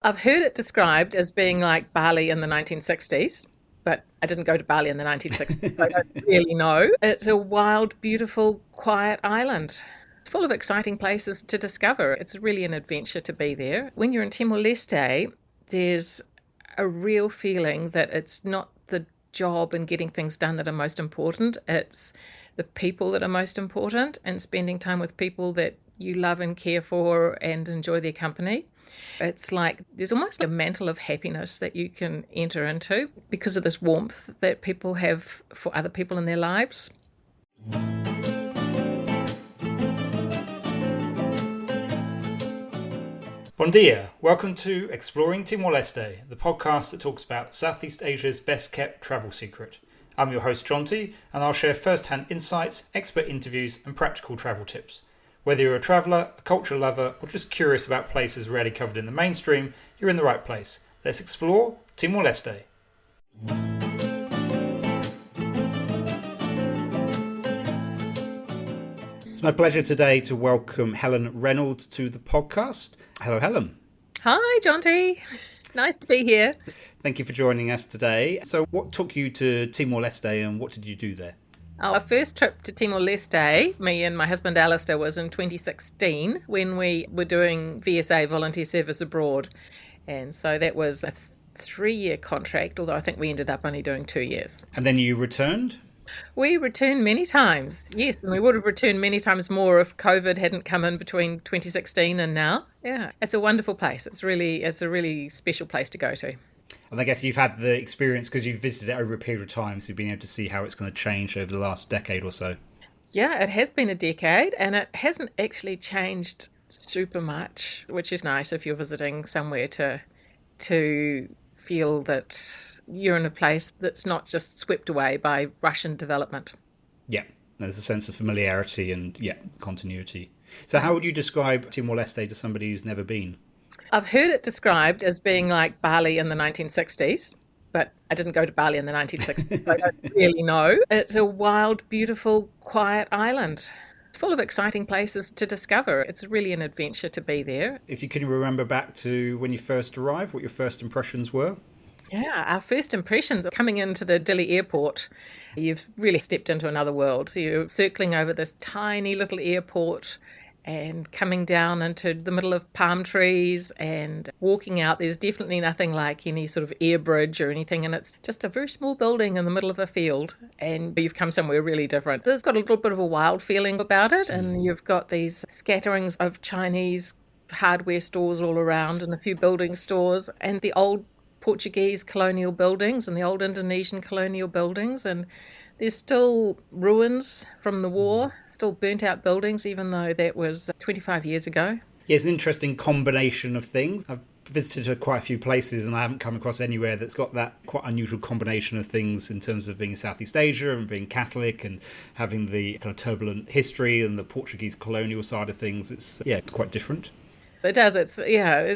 I've heard it described as being like Bali in the 1960s, but I didn't go to Bali in the 1960s, so I don't really know. It's a wild, beautiful, quiet island. It's full of exciting places to discover. It's really an adventure to be there. When you're in Timor-Leste, there's a real feeling that it's not the job and getting things done that are most important. It's the people that are most important, and spending time with people that you love and care for and enjoy their company. It's like there's almost a mantle of happiness that you can enter into because of this warmth that people have for other people in their lives. Bon dia, welcome to Exploring Timor-Leste, the podcast that talks about Southeast Asia's best kept travel secret. I'm your host Jonty, and I'll share first-hand insights, expert interviews and practical travel tips. Whether you're a traveller, a culture lover or just curious about places rarely covered in the mainstream, you're in the right place. Let's explore Timor-Leste. It's my pleasure today to welcome Helen Reynolds to the podcast. Hello, Helen. Hi, Jonty. Nice to be here. Thank you for joining us today. So what took you to Timor-Leste and what did you do there? Our first trip to Timor-Leste, me and my husband Alistair, was in 2016 when we were doing VSA, Volunteer Service Abroad. And so that was a 3-year contract, although I think we ended up only doing 2 years. And then you returned? We returned many times, yes, and we would have returned many times more if COVID hadn't come in between 2016 and now. Yeah, it's a wonderful place. It's a really special place to go to. And I guess you've had the experience because you've visited it over a period of time, so you've been able to see how it's going to change over the last decade or so. Yeah, it has been a decade, and it hasn't actually changed super much, which is nice if you're visiting somewhere to feel that you're in a place that's not just swept away by Russian development. Yeah, there's a sense of familiarity and, continuity. So how would you describe Timor-Leste to somebody who's never been? I've heard it described as being like Bali in the 1960s, but I didn't go to Bali in the 1960s, so I don't really know. It's a wild, beautiful, quiet island full of exciting places to discover. It's really an adventure to be there. If you can remember back to when you first arrived, what your first impressions were? Yeah, our first impressions of coming into the Dili airport, you've really stepped into another world. So you're circling over this tiny little airport and coming down into the middle of palm trees and walking out. There's definitely nothing like any sort of air bridge or anything, and it's just a very small building in the middle of a field, and you've come somewhere really different. It's got a little bit of a wild feeling about it, and you've got these scatterings of Chinese hardware stores all around and a few building stores and the old Portuguese colonial buildings and the old Indonesian colonial buildings, and there's still ruins from the war, still burnt out buildings, even though that was 25 years ago. Yeah, it's an interesting combination of things. I've visited quite a few places and I haven't come across anywhere that's got that quite unusual combination of things in terms of being in Southeast Asia and being Catholic and having the kind of turbulent history and the Portuguese colonial side of things. It's quite different. It does. It's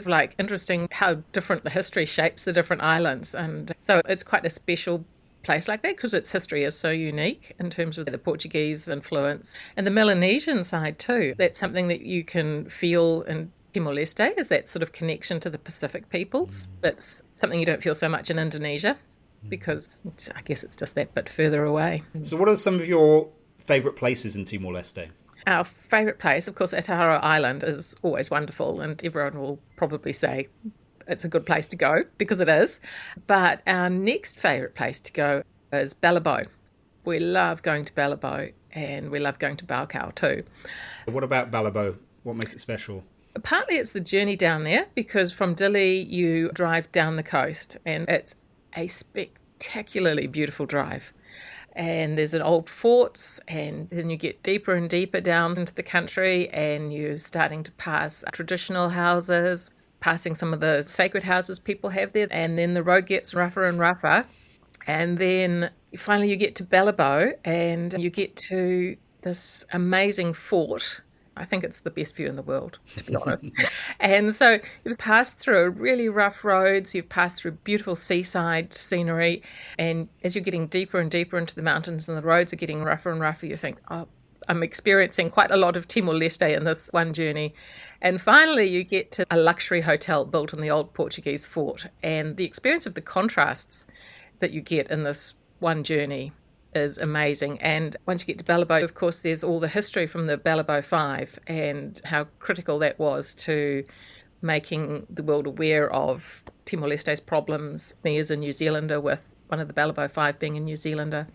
like interesting how different the history shapes the different islands. And so it's quite a special place like that because its history is so unique in terms of the Portuguese influence and the Melanesian side too. That's something that you can feel in Timor-Leste, is that sort of connection to the Pacific peoples. That's something you don't feel so much in Indonesia because I guess it's just that bit further away. So what are some of your favourite places in Timor-Leste? Our favourite place, of course, Ataharo Island is always wonderful, and everyone will probably say it's a good place to go because it is. But our next favourite place to go is Balibó. We love going to Balibó and we love going to Baucau too. What about Balibó? What makes it special? Partly it's the journey down there because from Dili you drive down the coast and it's a spectacularly beautiful drive. And there's an old forts, and then you get deeper and deeper down into the country and you're starting to pass traditional houses, passing some of the sacred houses people have there, and then the road gets rougher and rougher. And then finally you get to Balibó and you get to this amazing fort. I think it's the best view in the world, to be honest. And so you've passed through really rough roads, you've passed through beautiful seaside scenery, and as you're getting deeper and deeper into the mountains and the roads are getting rougher and rougher, you think, oh, I'm experiencing quite a lot of Timor-Leste in this one journey. And finally, you get to a luxury hotel built in the old Portuguese fort. And the experience of the contrasts that you get in this one journey is amazing. And once you get to Balibó, of course, there's all the history from the Balibó Five and how critical that was to making the world aware of Timor-Leste's problems. Me as a New Zealander, with one of the Balibó Five being a New Zealander.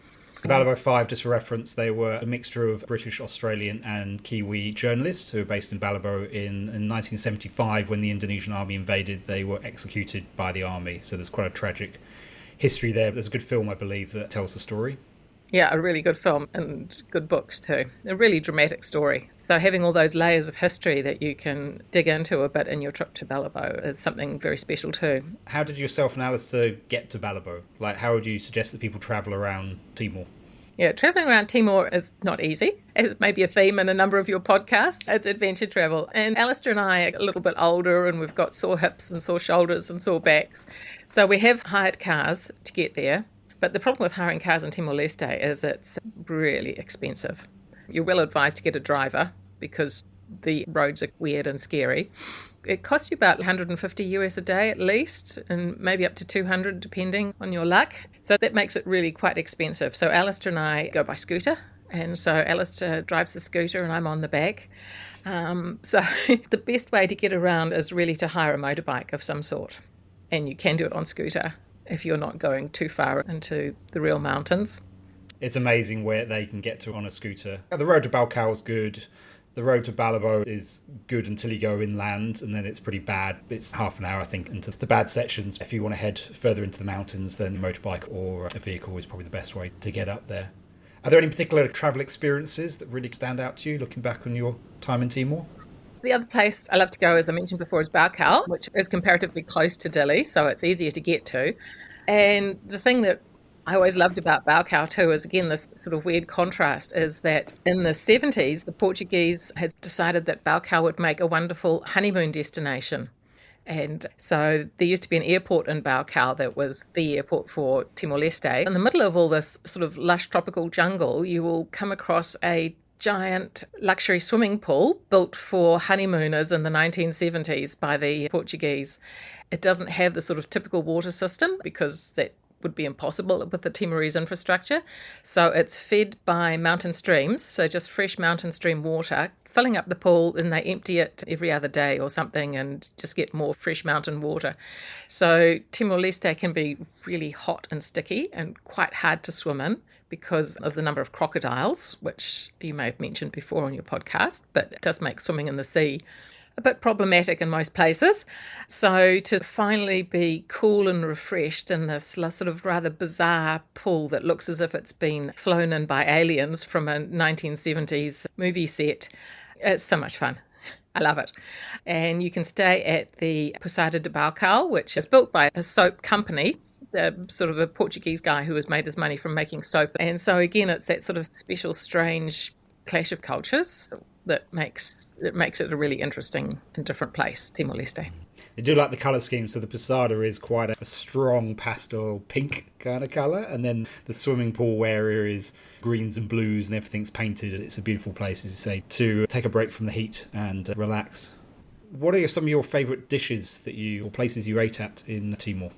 The Balibó Five, just for reference, they were a mixture of British, Australian and Kiwi journalists who were based in Balibó in 1975 when the Indonesian army invaded. They were executed by the army, so there's quite a tragic history there. There's a good film, I believe, that tells the story. Yeah, a really good film and good books too. A really dramatic story. So having all those layers of history that you can dig into a bit in your trip to Balibó is something very special too. How did yourself and Alistair get to Balibó? Like, how would you suggest that people travel around Timor? Yeah, travelling around Timor is not easy, as may be a theme in a number of your podcasts. It's adventure travel. And Alistair and I are a little bit older and we've got sore hips and sore shoulders and sore backs. So we have hired cars to get there. But the problem with hiring cars in Timor-Leste is it's really expensive. You're well advised to get a driver because the roads are weird and scary. It costs you about 150 US a day at least, and maybe up to 200 depending on your luck. So that makes it really quite expensive. So Alistair and I go by scooter, and so Alistair drives the scooter and I'm on the back. So the best way to get around is really to hire a motorbike of some sort, and you can do it on scooter if you're not going too far into the real mountains. It's amazing where they can get to on a scooter. The road to Baucau is good. The road to Balibó is good until you go inland, and then it's pretty bad. It's half an hour, I think, into the bad sections. If you want to head further into the mountains, then a motorbike or a vehicle is probably the best way to get up there. Are there any particular travel experiences that really stand out to you, looking back on your time in Timor? The other place I love to go, as I mentioned before, is Baucau, which is comparatively close to Dili, so it's easier to get to. And the thing that I always loved about Baucau too is, again, this sort of weird contrast, is that in the 70s, the Portuguese had decided that Baucau would make a wonderful honeymoon destination. And so there used to be an airport in Baucau that was the airport for Timor-Leste. In the middle of all this sort of lush tropical jungle, you will come across a giant luxury swimming pool built for honeymooners in the 1970s by the Portuguese. It doesn't have the sort of typical water system because that would be impossible with the Timorese infrastructure. So it's fed by mountain streams, so just fresh mountain stream water, filling up the pool, and they empty it every other day or something and just get more fresh mountain water. So Timor-Leste can be really hot and sticky and quite hard to swim in because of the number of crocodiles, which you may have mentioned before on your podcast, but it does make swimming in the sea a bit problematic in most places. So to finally be cool and refreshed in this sort of rather bizarre pool that looks as if it's been flown in by aliens from a 1970s movie set, it's so much fun. I love it. And you can stay at the Posada de Baucau, which is built by a soap company, sort of a Portuguese guy who has made his money from making soap. And so again, it's that sort of special, strange clash of cultures that makes it a really interesting and different place, Timor-Leste. They do like the colour scheme, so the Posada is quite a strong pastel pink kind of colour, and then the swimming pool area is greens and blues and everything's painted. It's a beautiful place, as you say, to take a break from the heat and relax. What are some of your favourite dishes or places you ate at in Timor?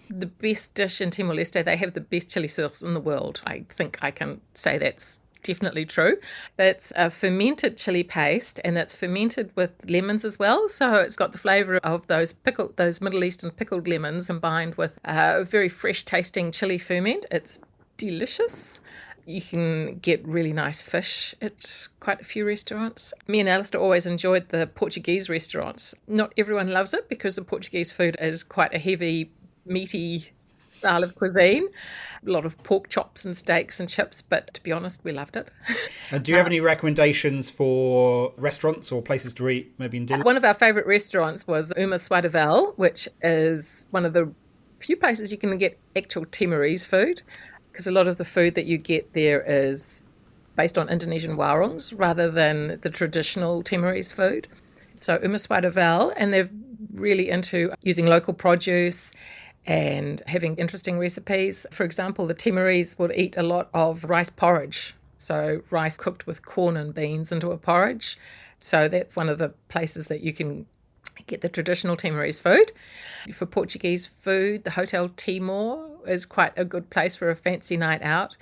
The best dish in Timor-Leste, they have the best chili sauce in the world. I think I can say that's definitely true. That's a fermented chili paste, and it's fermented with lemons as well. So it's got the flavour of those Middle Eastern pickled lemons combined with a very fresh tasting chili ferment. It's delicious. You can get really nice fish at quite a few restaurants. Me and Alistair always enjoyed the Portuguese restaurants. Not everyone loves it because the Portuguese food is quite a heavy, meaty style of cuisine. A lot of pork chops and steaks and chips, but to be honest, we loved it. And do you have any recommendations for restaurants or places to eat, maybe in Dili? One of our favourite restaurants was Uma Swadevel, which is one of the few places you can get actual Timorese food, because a lot of the food that you get there is based on Indonesian warungs rather than the traditional Timorese food. So Uma Swadevel, and they're really into using local produce and having interesting recipes. For example, the Timorese would eat a lot of rice porridge. So rice cooked with corn and beans into a porridge. So that's one of the places that you can get the traditional Timorese food. For Portuguese food, the Hotel Timor is quite a good place for a fancy night out.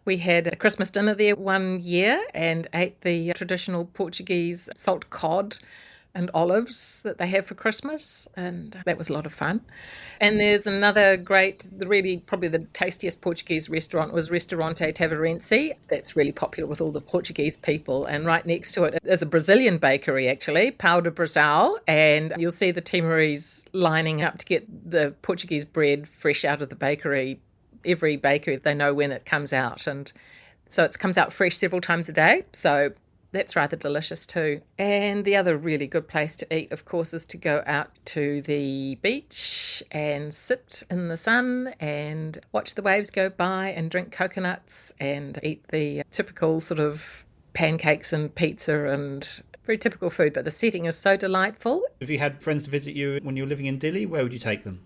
We had a Christmas dinner there one year and ate the traditional Portuguese salt cod and olives that they have for Christmas, and that was a lot of fun. And there's another great, probably the tastiest Portuguese restaurant was Restaurante Tavarense. That's really popular with all the Portuguese people, and right next to it is a Brazilian bakery, actually, Pão de Brazil, and you'll see the Timorese lining up to get the Portuguese bread fresh out of the bakery. Every bakery, they know when it comes out, and so it comes out fresh several times a day, so that's rather delicious too. And the other really good place to eat, of course, is to go out to the beach and sit in the sun and watch the waves go by and drink coconuts and eat the typical sort of pancakes and pizza and very typical food. But the setting is so delightful. If you had friends to visit you when you were living in Dili, where would you take them?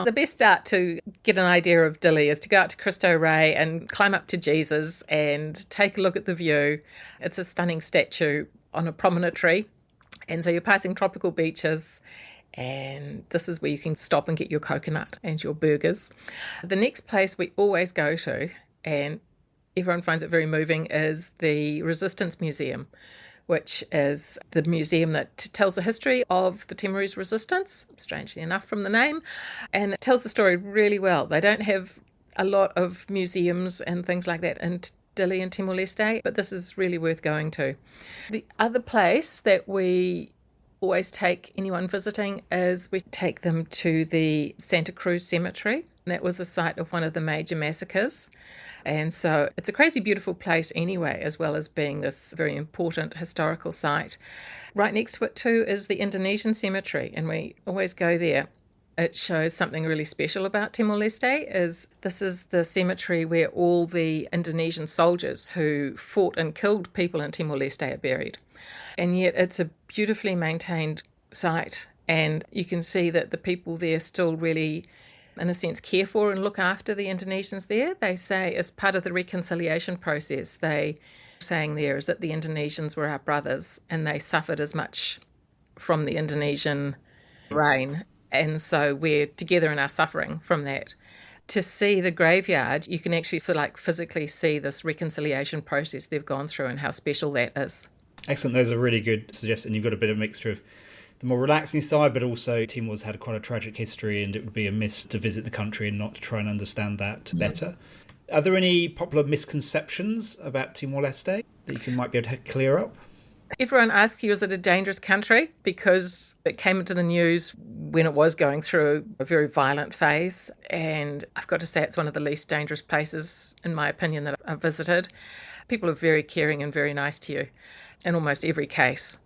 The best start to get an idea of Dili is to go out to Cristo Rei and climb up to Jesus and take a look at the view. It's a stunning statue on a promontory. And so you're passing tropical beaches, and this is where you can stop and get your coconut and your burgers. The next place we always go to, and everyone finds it very moving, is the Resistance Museum, which is the museum that tells the history of the Timorese resistance, strangely enough from the name, and it tells the story really well. They don't have a lot of museums and things like that in Dili and Timor-Leste, but this is really worth going to. The other place that we always take anyone visiting is we take them to the Santa Cruz Cemetery. That was the site of one of the major massacres. And so it's a crazy beautiful place anyway, as well as being this very important historical site. Right next to it too is the Indonesian cemetery, and we always go there. It shows something really special about Timor-Leste. This is the cemetery where all the Indonesian soldiers who fought and killed people in Timor-Leste are buried. And yet it's a beautifully maintained site, and you can see that the people there still really, in a sense, care for and look after the Indonesians there. They say as part of the reconciliation process, they saying there is that the Indonesians were our brothers and they suffered as much from the Indonesian reign. And so we're together in our suffering from that. To see the graveyard, you can actually physically see this reconciliation process they've gone through and how special that is. Excellent. Those are really good suggestions. You've got a bit of a mixture of the more relaxing side, but also Timor's had quite a tragic history, and it would be a miss to visit the country and not to try and understand that better. Are there any popular misconceptions about Timor-Leste that you might be able to clear up? Everyone asks you, is it a dangerous country? Because it came into the news when it was going through a very violent phase. And I've got to say it's one of the least dangerous places, in my opinion, that I've visited. People are very caring and very nice to you in almost every case.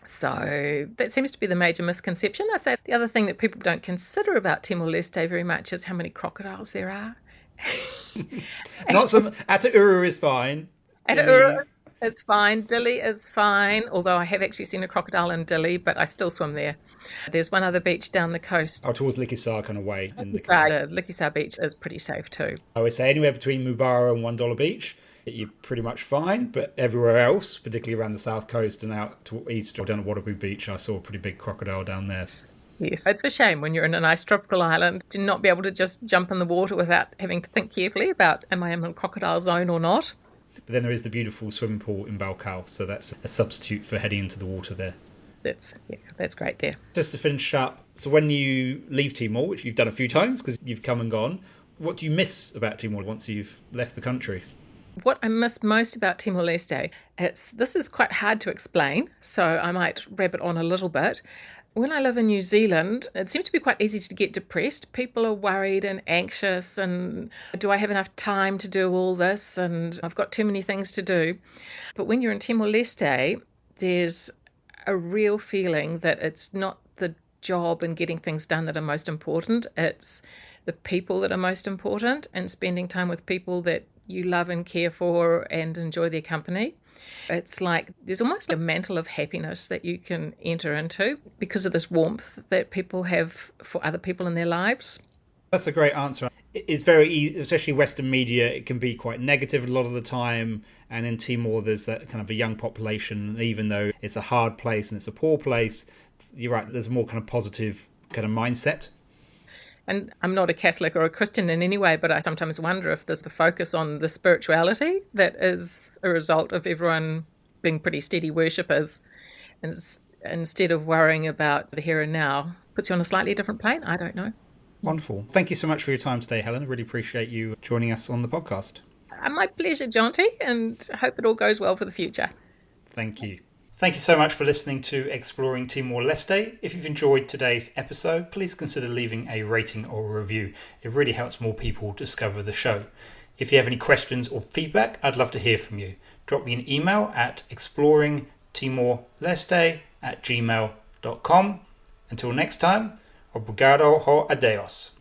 So that seems to be the major misconception. I say the other thing that people don't consider about Timor-Leste very much is how many crocodiles there are. Not some. Atauru is fine. Atauru is fine. Dili is fine, although I have actually seen a crocodile in Dili, but I still swim there. There's one other beach down the coast. Oh, towards Likisar kind of way. The Likisar beach is pretty safe too. I would say anywhere between Mubara and $1 beach, you're pretty much fine, but everywhere else, particularly around the south coast and out to east or down at Waterloo Beach, I saw a pretty big crocodile down there. Yes, it's a shame when you're in a nice tropical island to not be able to just jump in the water without having to think carefully about, am I in a crocodile zone or not? But then there is the beautiful swimming pool in Baucau, so that's a substitute for heading into the water there. That's great there. Just to finish up, so when you leave Timor, which you've done a few times because you've come and gone, what do you miss about Timor once you've left the country? What I miss most about Timor-Leste, this is quite hard to explain, so I might wrap it on a little bit. When I live in New Zealand, it seems to be quite easy to get depressed. People are worried and anxious, and do I have enough time to do all this? And I've got too many things to do. But when you're in Timor-Leste, there's a real feeling that it's not the job and getting things done that are most important. It's the people that are most important, and spending time with people that you love and care for and enjoy their company. It's like there's almost a mantle of happiness that you can enter into because of this warmth that people have for other people in their lives. That's a great answer. it's very easy, especially Western media, it can be quite negative a lot of the time. And in Timor, there's that kind of a young population. And even though it's a hard place and it's a poor place, you're right, there's a more kind of positive kind of mindset. And I'm not a Catholic or a Christian in any way, but I sometimes wonder if there's the focus on the spirituality that is a result of everyone being pretty steady worshippers, and instead of worrying about the here and now, puts you on a slightly different plane. I don't know. Wonderful. Thank you so much for your time today, Helen. I really appreciate you joining us on the podcast. My pleasure, Jonty, and I hope it all goes well for the future. Thank you. Thank you so much for listening to Exploring Timor-Leste. If you've enjoyed today's episode, please consider leaving a rating or a review. It really helps more people discover the show. If you have any questions or feedback, I'd love to hear from you. Drop me an email at exploringtimorleste@gmail.com. Until next time, obrigado ho adeus.